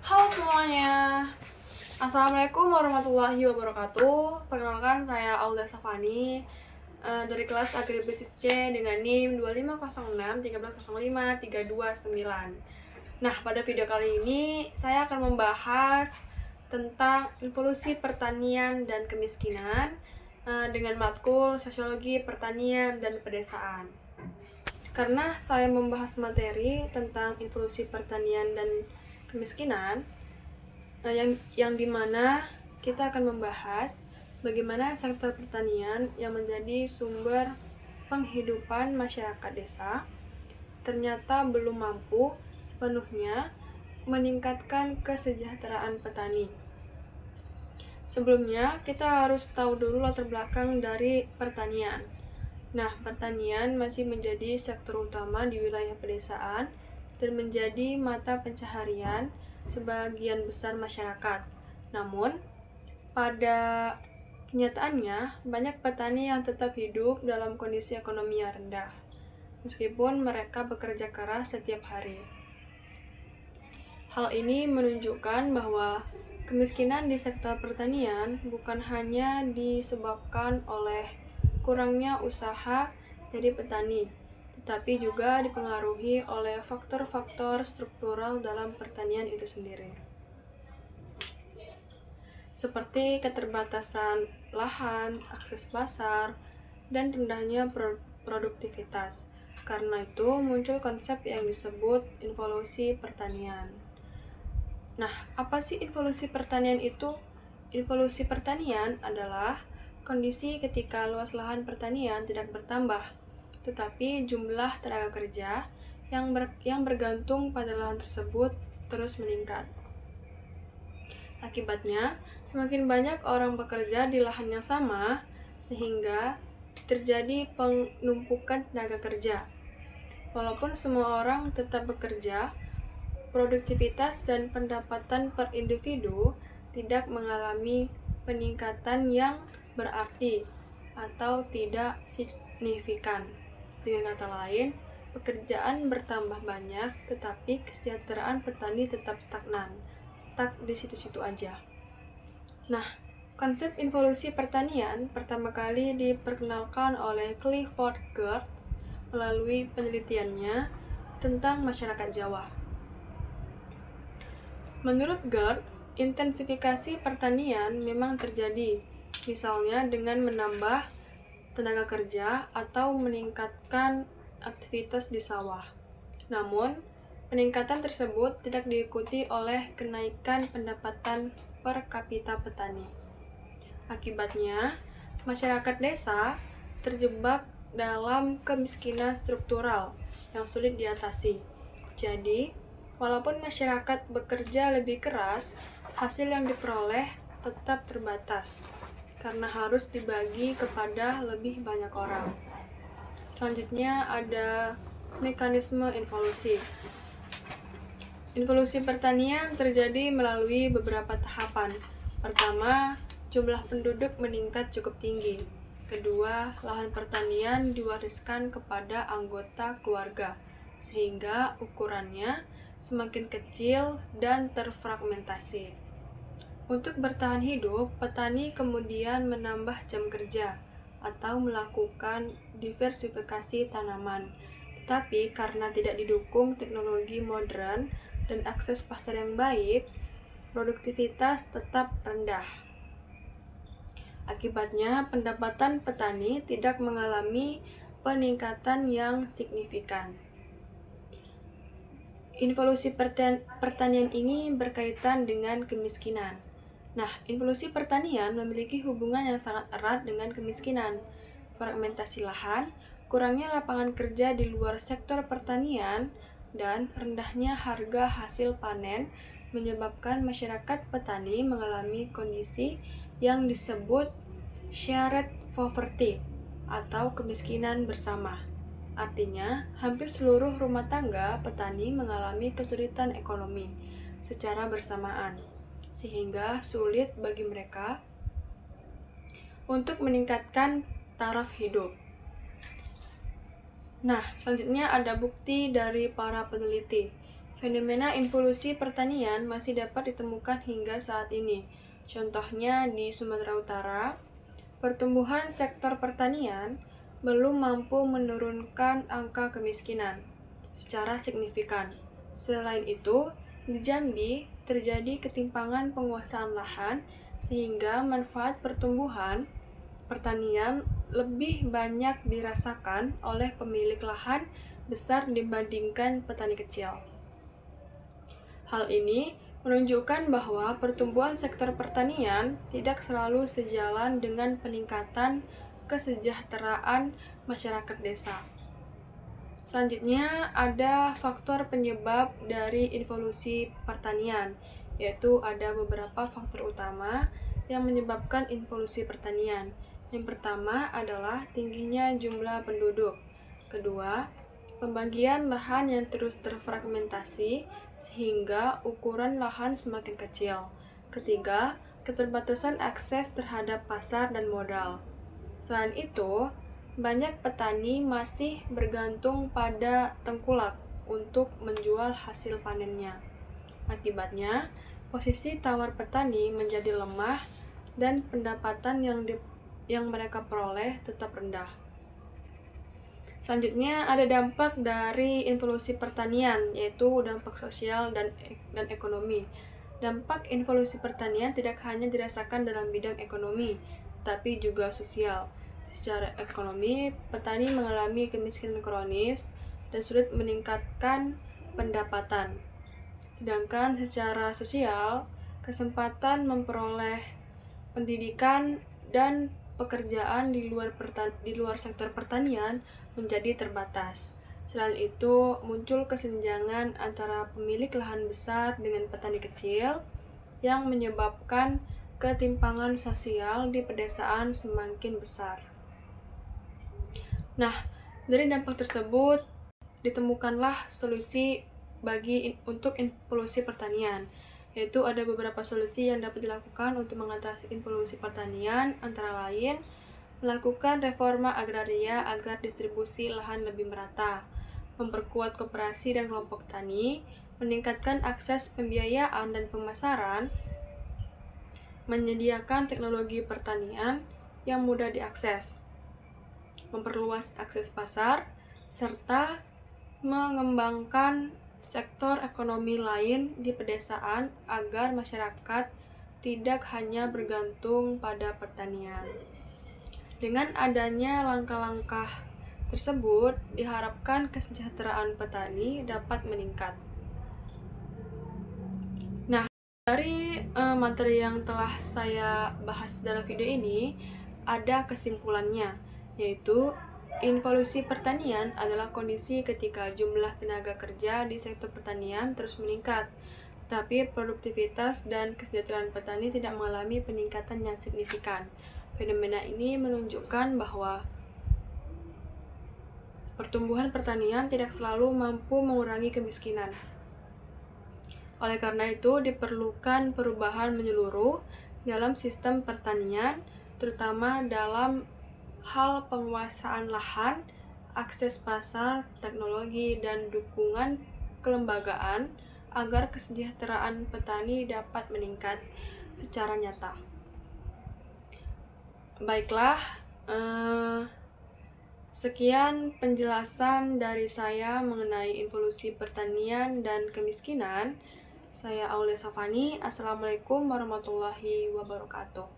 Halo semuanya, Assalamualaikum warahmatullahi wabarakatuh. Perkenalkan, saya Auda Safani dari kelas Agribisnis C dengan NIM 2506 1305 329. Nah, pada video kali ini saya akan membahas tentang evolusi pertanian dan kemiskinan dengan matkul Sosiologi Pertanian dan Pedesaan. Karena saya membahas materi tentang evolusi pertanian dan kemiskinan, yang dimana kita akan membahas bagaimana sektor pertanian yang menjadi sumber penghidupan masyarakat desa ternyata belum mampu sepenuhnya meningkatkan kesejahteraan petani. Sebelumnya, kita harus tahu dulu latar belakang dari pertanian. Nah, pertanian masih menjadi sektor utama di wilayah pedesaan dan menjadi mata pencaharian sebagian besar masyarakat. Namun, pada kenyataannya, banyak petani yang tetap hidup dalam kondisi ekonomi yang rendah, meskipun mereka bekerja keras setiap hari. Hal ini menunjukkan bahwa kemiskinan di sektor pertanian bukan hanya disebabkan oleh kurangnya usaha dari petani, tetapi juga dipengaruhi oleh faktor-faktor struktural dalam pertanian itu sendiri, seperti keterbatasan lahan, akses pasar, dan rendahnya produktivitas. Karena itu muncul konsep yang disebut evolusi pertanian. Nah, apa sih evolusi pertanian itu? Evolusi pertanian adalah kondisi ketika luas lahan pertanian tidak bertambah, tetapi jumlah tenaga kerja yang bergantung pada lahan tersebut terus meningkat. Akibatnya, semakin banyak orang bekerja di lahan yang sama, sehingga terjadi penumpukan tenaga kerja. Walaupun semua orang tetap bekerja, produktivitas dan pendapatan per individu tidak mengalami peningkatan yang berarti atau tidak signifikan. Dengan kata lain, pekerjaan bertambah banyak, tetapi kesejahteraan petani tetap stagnan, stuck di situ-situ aja. Nah, konsep evolusi pertanian pertama kali diperkenalkan oleh Clifford Geertz melalui penelitiannya tentang masyarakat Jawa. Menurut Geertz, intensifikasi pertanian memang terjadi, misalnya dengan menambah tenaga kerja atau meningkatkan aktivitas di sawah. Namun, peningkatan tersebut tidak diikuti oleh kenaikan pendapatan per kapita petani. Akibatnya, masyarakat desa terjebak dalam kemiskinan struktural yang sulit diatasi. Jadi, walaupun masyarakat bekerja lebih keras, hasil yang diperoleh tetap terbatas karena harus dibagi kepada lebih banyak orang. Selanjutnya ada mekanisme evolusi. Evolusi pertanian terjadi melalui beberapa tahapan. Pertama, jumlah penduduk meningkat cukup tinggi. Kedua, lahan pertanian diwariskan kepada anggota keluarga, sehingga ukurannya semakin kecil dan terfragmentasi. Untuk bertahan hidup, petani kemudian menambah jam kerja atau melakukan diversifikasi tanaman. Tetapi karena tidak didukung teknologi modern dan akses pasar yang baik, produktivitas tetap rendah. Akibatnya, pendapatan petani tidak mengalami peningkatan yang signifikan. Evolusi pertanian ini berkaitan dengan kemiskinan. Nah, evolusi pertanian memiliki hubungan yang sangat erat dengan kemiskinan. Fragmentasi lahan, kurangnya lapangan kerja di luar sektor pertanian, dan rendahnya harga hasil panen menyebabkan masyarakat petani mengalami kondisi yang disebut shared poverty atau kemiskinan bersama. Artinya, hampir seluruh rumah tangga petani mengalami kesulitan ekonomi secara bersamaan, sehingga sulit bagi mereka untuk meningkatkan taraf hidup. Nah, selanjutnya ada bukti dari para peneliti. Fenomena involusi pertanian masih dapat ditemukan hingga saat ini. Contohnya di Sumatera Utara, pertumbuhan sektor pertanian belum mampu menurunkan angka kemiskinan secara signifikan. Selain itu, di Jambi terjadi ketimpangan penguasaan lahan sehingga manfaat pertumbuhan pertanian lebih banyak dirasakan oleh pemilik lahan besar dibandingkan petani kecil. Hal ini menunjukkan bahwa pertumbuhan sektor pertanian tidak selalu sejalan dengan peningkatan kesejahteraan masyarakat desa. Selanjutnya, ada faktor penyebab dari involusi pertanian, yaitu ada beberapa faktor utama yang menyebabkan involusi pertanian. Yang pertama adalah tingginya jumlah penduduk. Kedua, pembagian lahan yang terus terfragmentasi sehingga ukuran lahan semakin kecil. Ketiga, keterbatasan akses terhadap pasar dan modal. Selain itu, banyak petani masih bergantung pada tengkulak untuk menjual hasil panennya. Akibatnya, posisi tawar petani menjadi lemah dan pendapatan yang mereka peroleh tetap rendah. Selanjutnya ada dampak dari involusi pertanian, yaitu dampak sosial dan ekonomi. Dampak involusi pertanian tidak hanya dirasakan dalam bidang ekonomi, tapi juga sosial. Secara ekonomi, petani mengalami kemiskinan kronis dan sulit meningkatkan pendapatan. Sedangkan secara sosial, kesempatan memperoleh pendidikan dan pekerjaan di luar sektor pertanian menjadi terbatas. Selain itu, muncul kesenjangan antara pemilik lahan besar dengan petani kecil yang menyebabkan ketimpangan sosial di pedesaan semakin besar. Nah, dari dampak tersebut ditemukanlah solusi untuk involusi pertanian, yaitu ada beberapa solusi yang dapat dilakukan untuk mengatasi involusi pertanian, antara lain melakukan reforma agraria agar distribusi lahan lebih merata, memperkuat koperasi dan kelompok tani, meningkatkan akses pembiayaan dan pemasaran, menyediakan teknologi pertanian yang mudah diakses, memperluas akses pasar, serta mengembangkan sektor ekonomi lain di pedesaan agar masyarakat tidak hanya bergantung pada pertanian. Dengan adanya langkah-langkah tersebut, diharapkan kesejahteraan petani dapat meningkat. Nah, dari materi yang telah saya bahas dalam video ini, ada kesimpulannya, yaitu involusi pertanian adalah kondisi ketika jumlah tenaga kerja di sektor pertanian terus meningkat, tapi produktivitas dan kesejahteraan petani tidak mengalami peningkatan yang signifikan. Fenomena ini menunjukkan bahwa pertumbuhan pertanian tidak selalu mampu mengurangi kemiskinan. Oleh karena itu, diperlukan perubahan menyeluruh dalam sistem pertanian, terutama dalam hal penguasaan lahan, akses pasar, teknologi, dan dukungan kelembagaan agar kesejahteraan petani dapat meningkat secara nyata. Baiklah, sekian penjelasan dari saya mengenai involusi pertanian dan kemiskinan. Saya Aulia Safani. Assalamualaikum warahmatullahi wabarakatuh.